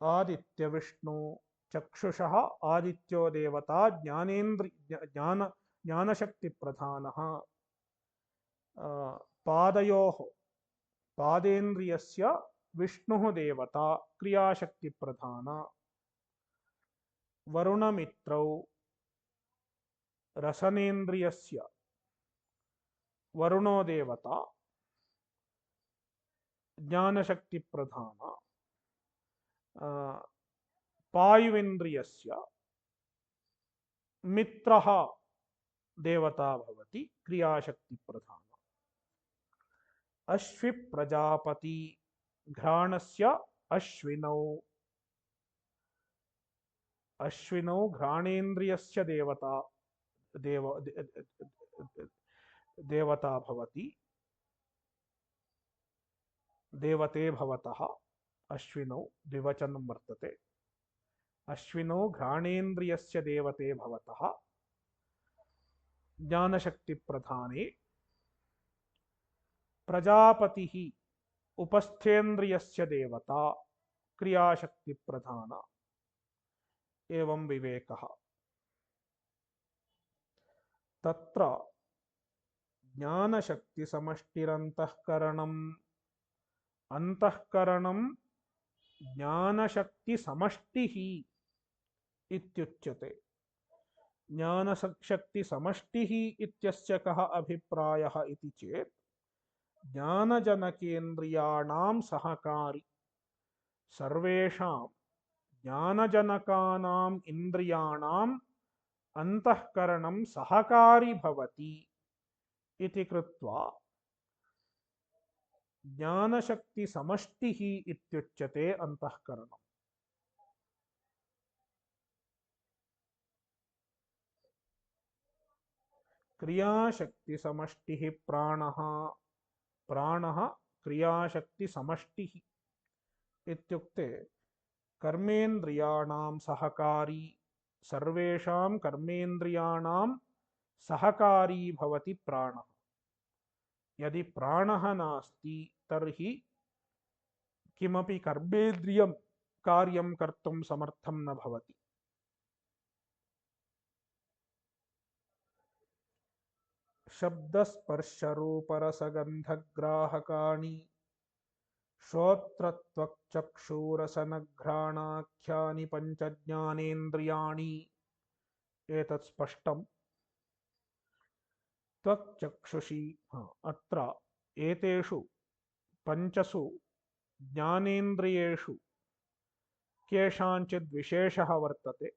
A: आदित्यविष्णु चक्षुषः आदित्यो देवता ज्ञानशक्तिप्रधानः। पादयोः पादेन्द्रियस्य विष्णुः देवता क्रियाशक्तिप्रधाना। वरुणमित्रौ रसनेन्द्रियस्य वरुणो देवता ज्ञानशक्तिप्रधाना। पायुविन्द्रियस्य मित्रः देवता भवति क्रियाशक्तिप्रधाना। अश्वि प्रजापति घ्राणस्य अश्विनौ घ्राणेन्द्रियस्य देवता भवति देवते भवतः। अश्विनौ द्विवचनं वर्तते। अश्विनौ घ्राणेन्द्रियस्य देवते भवतः ज्ञानशक्तिप्रधाने। प्रजापतिः उपस्थेन्द्रियस्य देवता क्रियाशक्तिप्रधाना। एवं विवेकः। तत्र ज्ञानशक्तिसमष्टिरन्तःकरणम् अंतःकरणं ज्ञानशक्तिसमष्टिः इत्युच्यते। ज्ञानशक्तिसमष्टिः इत्यस्य कः अभिप्रायः इति चेत् ज्ञानजनकेन्द्रियाणां सहकारी सर्वेषां ज्ञानजनकानाम् इन्द्रियाणाम् अंतःकरणं सहकारी भवति इति कृत्वा ज्ञानशक्तिसमष्टिः इत्युच्यते अंतःकरणम्। क्रियाशक्तिसमष्टिः प्राणः प्राणः क्रियाशक्तिसमष्टिः इत्युक्ते कर्मेन्द्रियाणां सहकारी सर्वेषां कर्मेन्द्रियाणां सहकारी भवति प्राणः। यदि प्राणः नास्ति तर्हि किमपि कर्मेन्द्रियं कार्यं कर्तुं समर्थं न भवति। शब्दस्पर्शरूपरसगन्धग्राहकाणि श्रोत्रत्वक्चक्षुरसनघ्राणाख्यानि पञ्चज्ञानेन्द्रियाणि। एतत् स्पष्टम्। त्वक्चक्षुषि अत्र एतेषु पञ्चसु ज्ञानेन्द्रियेषु केषाञ्चित् विशेषः वर्तते।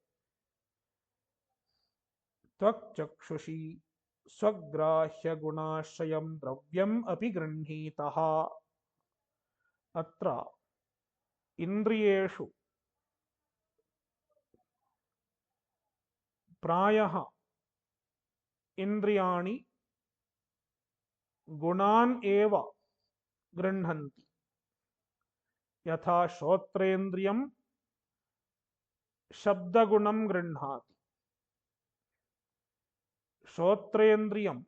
A: त्वक्चक्षुषि स्वग्राह्यगुणाश्रयं द्रव्यम् अपि गृह्णीतः। अत्र इन्द्रियेषु प्रायः इन्द्रियाणि गुणान् एव गृह्णन्ति। यथा श्रोत्रेन्द्रियं शब्दगुणं गृह्णाति। श्रोत्रेन्द्रियं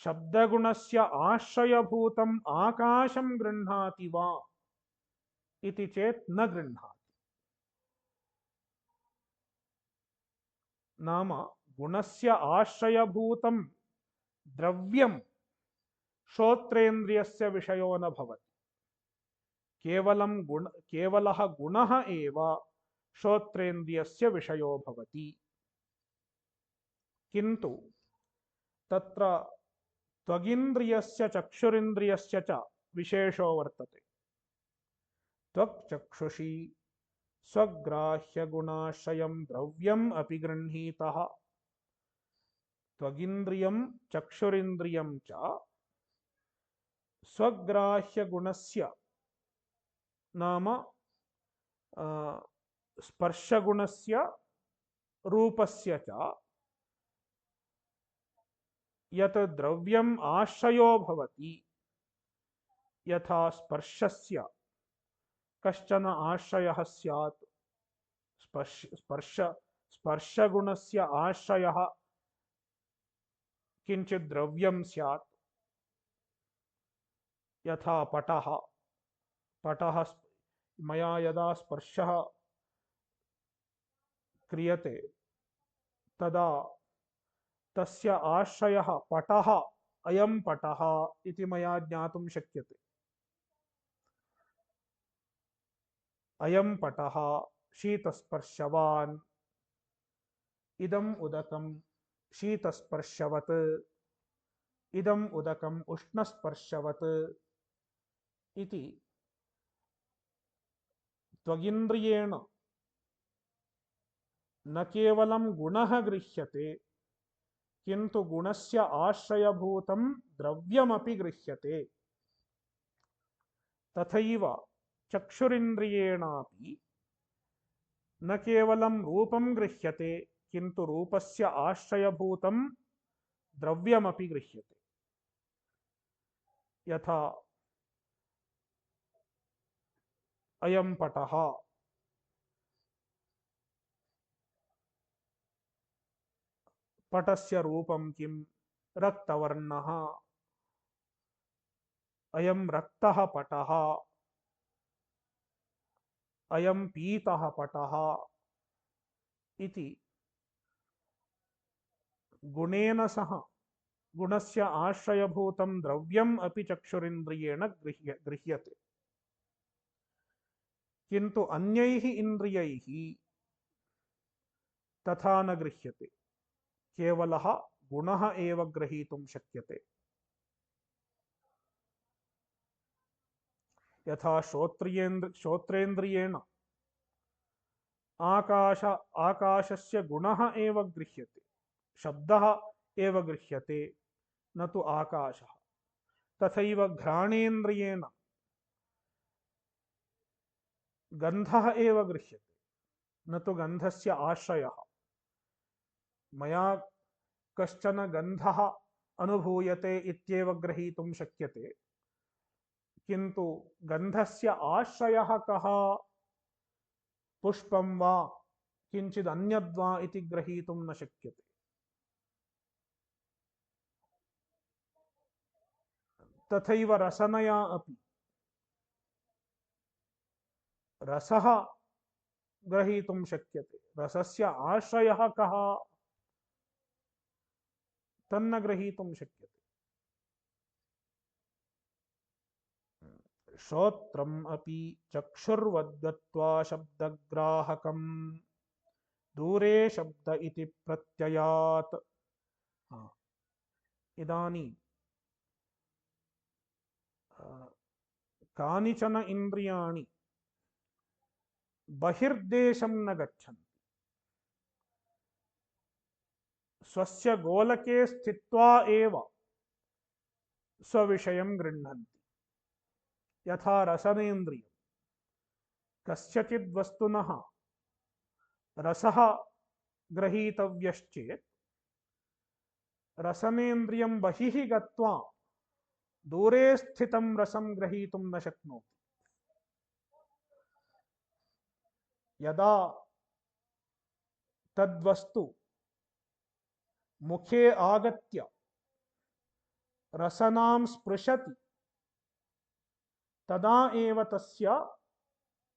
A: शब्दगुणस्य आश्रयभूतम् आकाशं गृह्णाति वा इति चेत् न गृह्णाति। नाम गुणस्य आश्रयभूतं द्रव्यं श्रोत्रेन्द्रियस्य विषयो न भवति। केवलः गुणः एव श्रोत्रेन्द्रियस्य विषयो भवति। किन्तु तत्र त्वगिन्द्रियस्य चक्षुरिन्द्रियस्य च विशेषो वर्तते। त्वक्चक्षुषि स्वग्राह्यगुणाश्रयं द्रव्यम् अपि गृह्णीतः। त्वगिन्द्रियं चक्षुरिन्द्रियं च स्वग्राह्यगुणस्य नाम स्पर्शगुणस्य रूपस्य च यत् द्रव्यम् आश्रयो भवति, यथा स्पर्शस्य कश्चन आश्रयः स्यात्, स्पर्शगुणस्य आश्रयः किञ्चित् द्रव्यं स्यात्, यथा पटः पटः मया यदा स्पर्शः क्रियते तदा तस्य आश्रयः पटः, अयं पटः इति मया ज्ञातुं शक्यते। अयं पटः शीतस्पर्शवान्, इदम् उदकं शीतस्पर्शवत्, इदम् उदकम् उष्णस्पर्शवत् इति त्वगिन्द्रियेण न केवलं गुणः गृह्यते किन्तु गुणस्य आश्रयभूतं द्रव्यमपि गृह्यते। तथैव चक्षुरिन्द्रियेणापि न केवलं रूपं गृह्यते किन्तु रूपस्य आश्रयभूतं द्रव्यमपि गृह्यते। यथा अयं पटः पटस्य रूपं किं? रक्तवर्णः। अयं रक्तः पटः, अयं पीतः पटः इति गुणेन सह गुणस्य आश्रयभूतं द्रव्यम् अपि चक्षुरिन्द्रियेण गृह्यते। किन्तु अन्यैः इन्द्रियैः तथा न गृह्यते, केवलः गुणः एव ग्रहीतुं शक्यते। यथा श्रोत्रेन्द्रियेण आकाशस्य गुणः एव गृह्यते, शब्दः एव गृह्यते, न तु आकाशः। तथैव घ्राणेन्द्रियेण गन्धः एव गृह्यते, न तु गन्धस्य आश्रयः। मया कश्चन गन्धः अनुभूयते इत्येव ग्रहीतुं शक्यते, किन्तु गन्धस्य आश्रयः कः? पुष्पं वा किञ्चित् अन्यद्वा इति ग्रहीतुं न शक्यते। तथैव रसनया अपि रसः ग्रहीतुं शक्यते, रसस्य आश्रयः कः? तन्न ग्रहीतुं शक्यते। श्रोत्रम् अपि चक्षुर्वद्गत्वा शब्दग्राहकं दूरे शब्द इति प्रत्ययात्। इदानीं कानिचन इन्द्रियाणि बहिर्देशं न गच्छन्ति, स्वस्य गोलके स्थित्वा एव स्वविषयं गृह्णन्ति। यथा रसनेन्द्रियं, कस्यचिद् वस्तुनः रसः ग्रहीतव्यश्चेत् रसनेन्द्रियं बहिः गत्वा दूरे स्थितं रसं ग्रहीतुं न शक्नोति। यदा तद्वस्तु मुखे आगत्य रसनां स्पृशति तदा एव तस्य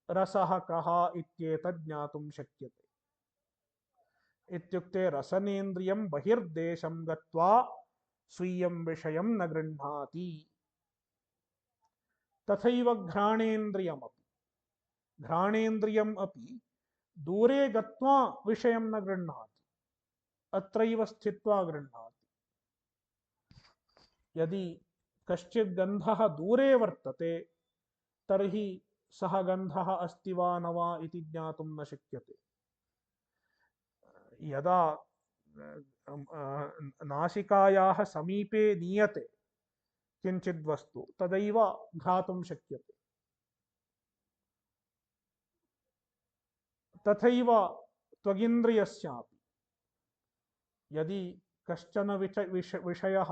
A: रसः कः इत्येतत् ज्ञातुं शक्यते। इत्युक्ते रसनेन्द्रियं बहिर्देशं गत्वा स्वीयं विषयं न गृह्णाति। तथैव घ्राणेन्द्रियम् अपि दूरे गत्वा विषयं न गृह्णाति, अत्रैव स्थित्वा गृह्णाति। यदि कश्चित् गन्धः दूरे वर्तते तर्हि सः गन्धः अस्ति वा न वा इति ज्ञातुं न शक्यते। यदा नासिकायाः समीपे नीयते किञ्चित् वस्तु तदैव घ्रातुं शक्यते। तथैव त्वगिन्द्रियस्यापि यदि कश्चन विषयः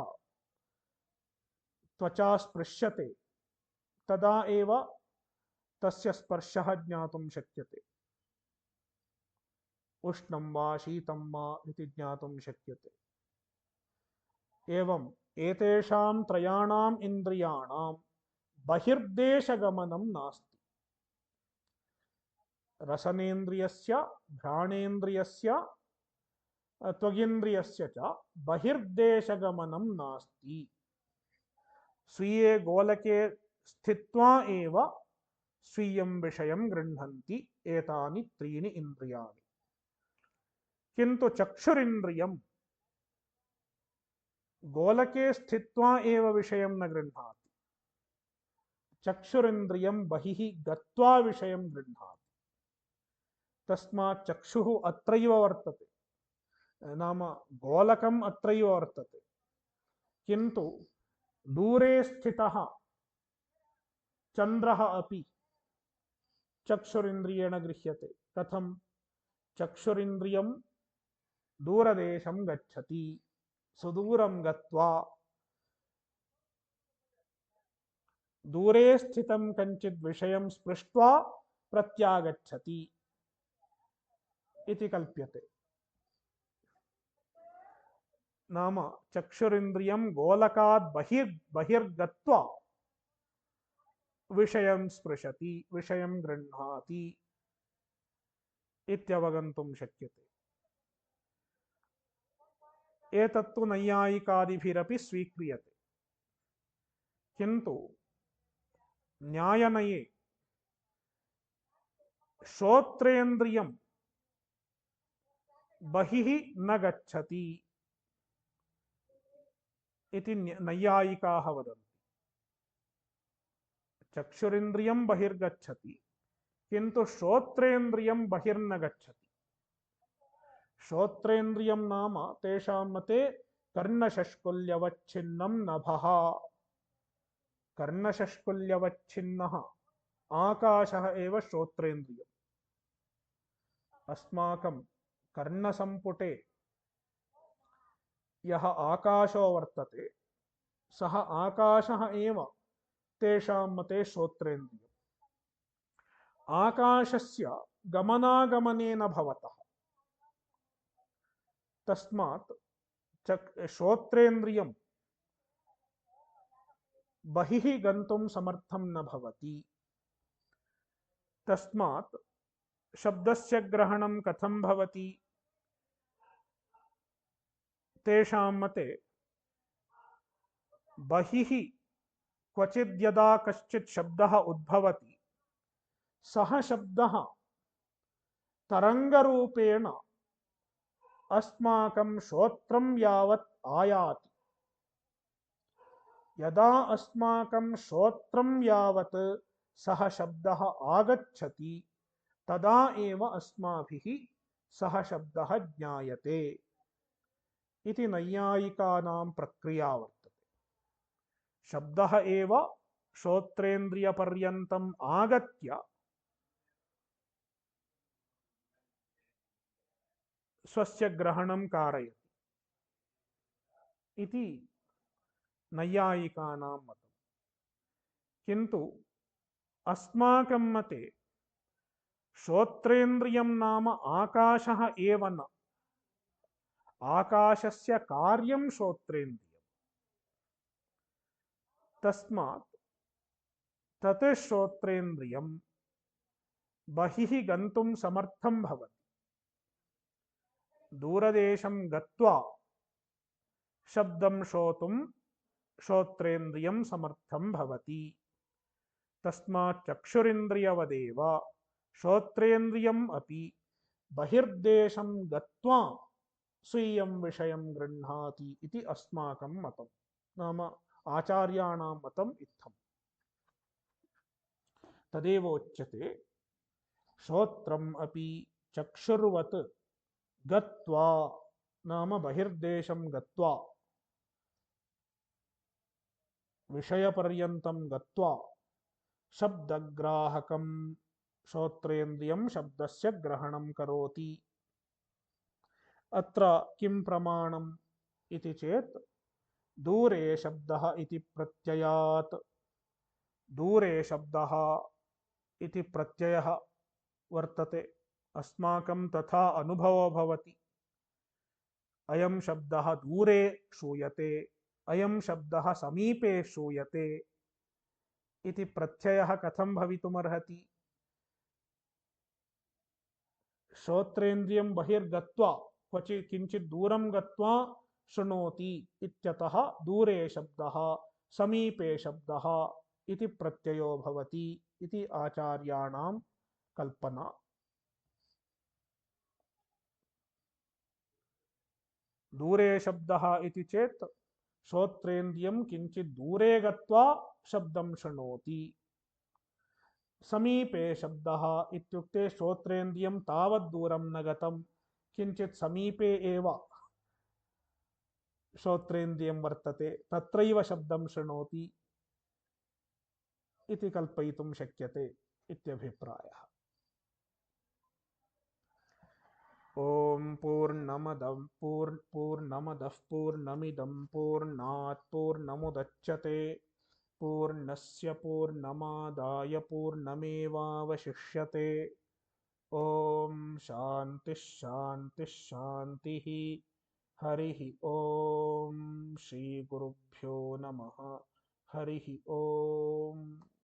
A: त्वचा स्पृश्यते तदा एव तस्य स्पर्शः ज्ञातुं शक्यते। उष्णं वा शीतं वा इति ज्ञातुं शक्यते। एवम् एतेषां त्रयाणाम् इन्द्रियाणां बहिर्देशगमनं नास्ति। रसनेन्द्रियस्य, घ्राणेन्द्रियस्य, त्वगिन्द्रियस्य च बहिर्देशगमनं नास्ति। स्वीये गोलके स्थित्वा एव स्वीयं विषयं गृह्णन्ति एतानि त्रीणि इन्द्रियाणि। किन्तु चक्षुरिन्द्रियं गोलके स्थित्वा एव विषयं न गृह्णाति। चक्षुरिन्द्रियं बहिः गत्वा विषयं गृह्णाति। तस्मात् चक्षुः अत्रैव वर्तते, नाम गोलकम् अत्रैव वर्तते, किन्तु दूरे स्थितः चन्द्रः अपि चक्षुरिन्द्रियेण गृह्यते। कथं? चक्षुरिन्द्रियं दूरदेशं गच्छति, सुदूरं गत्वा दूरे स्थितं कञ्चित् विषयं स्पृष्ट्वा प्रत्यागच्छति इति कल्प्यते। नाम चक्षुरिन्द्रियं गोलकात् बहिर्गत्वा विषयं स्पृशति, विषयं गृह्णाति इत्यवगन्तुं शक्यते। एतत्तु नैयायिकादिभिरपि स्वीक्रियते, किन्तु न्यायनये श्रोत्रेन्द्रियं बहिः न गच्छति इति नैयायिकाः वदन्ति। चक्षुरिन्द्रियं बहिर्गच्छति, किन्तु श्रोत्रेन्द्रियं बहिर्न गच्छति। श्रोत्रेन्द्रियं नाम तेषां मते कर्णषष्कुल्यवच्छिन्नं नभः। कर्णषष्कुल्यवच्छिन्नः आकाशः एव श्रोत्रेन्द्रियम्। अस्माकं कर्णसम्पुटे यः आकाशो वर्तते सः आकाशः एव तेषां मते श्रोत्रेन्द्रियम्। आकाशस्य गमनागमनेन भवतः, तस्मात् श्रोत्रेन्द्रियं बहिः गन्तुं समर्थं न भवति। तस्मात् शब्दस्य ग्रहणं कथं भवति? तेषां मते बहिः क्वचित् यदा कश्चित् शब्दः उद्भवति सः शब्दः तरङ्गरूपेण अस्माकं श्रोत्रं यावत् आयाति। यदा अस्माकं श्रोत्रं यावत् सः शब्दः आगच्छति तदा एव अस्माभिः सः शब्दः ज्ञायते इति नैयायिकानां प्रक्रिया वर्तते। शब्दः एव श्रोत्रेन्द्रियपर्यन्तम् आगत्य स्वस्य ग्रहणं कारयति इति नैयायिकानां मतं। किन्तु अस्माकं मते श्रोत्रेन्द्रियं नाम आकाशः एव न, आकाशस्य कार्यं श्रोत्रेन्द्रियम्। तस्मात् तत् श्रोत्रेन्द्रियं बहिः गन्तुं समर्थं भवति। दूरदेशं गत्वा शब्दं श्रोतुं श्रोत्रेन्द्रियं समर्थं भवति। तस्मात् चक्षुरिन्द्रियवदेव श्रोत्रेन्द्रियम् अपि बहिर्देशं गत्वा स्वीयं विषयं गृह्णाति इति अस्माकं मतं, नाम आचार्याणां मतम् इत्थम्। तदेव उच्यते श्रोत्रम् अपि चक्षुर्वत् गत्वा नाम बहिर्देशं गत्वा विषयपर्यन्तं गत्वा शब्दग्राहकं श्रोत्रेन्द्रियं शब्दस्य ग्रहणं करोति। अत्र किं प्रमाणम् इति चेत् दूरे शब्दः इति प्रत्ययात्। दूरे शब्दः इति प्रत्ययः वर्तते, अस्माकं तथा अनुभवो भवति। अयं शब्दः दूरे श्रूयते, अयं शब्दः समीपे श्रूयते इति प्रत्ययः कथं भवितुमर्हति? श्रोत्रेन्द्रियं बहिर्गत्वा क्वचित् किञ्चित् दूरं गत्वा शृणोति इत्यतः दूरे शब्दः समीपे शब्दः इति प्रत्ययो भवति इति आचार्याणां कल्पना। दूरे शब्दः इति चेत् श्रोत्रेन्द्रियं किञ्चित् दूरे गत्वा शब्दं शृणोति। समीपे शब्दः इत्युक्ते श्रोत्रेन्द्रियं तावत् दूरं न गतं, किञ्चित् समीपे एव श्रोत्रेन्द्रियं वर्तते, तत्रैव शब्दं शृणोति इति कल्पयितुं शक्यते इत्यभिप्रायः। ॐ पूर्णमदः पूर्णमिदं पूर्णात् पूर्णमुदच्यते पूर्णस्य पूर्णमादाय पूर्णमेवावशिष्यते। ॐ शान्तिः शान्तिः शान्तिः। हरिः ॐ श्रीगुरुभ्यो नमः। हरिः ॐ।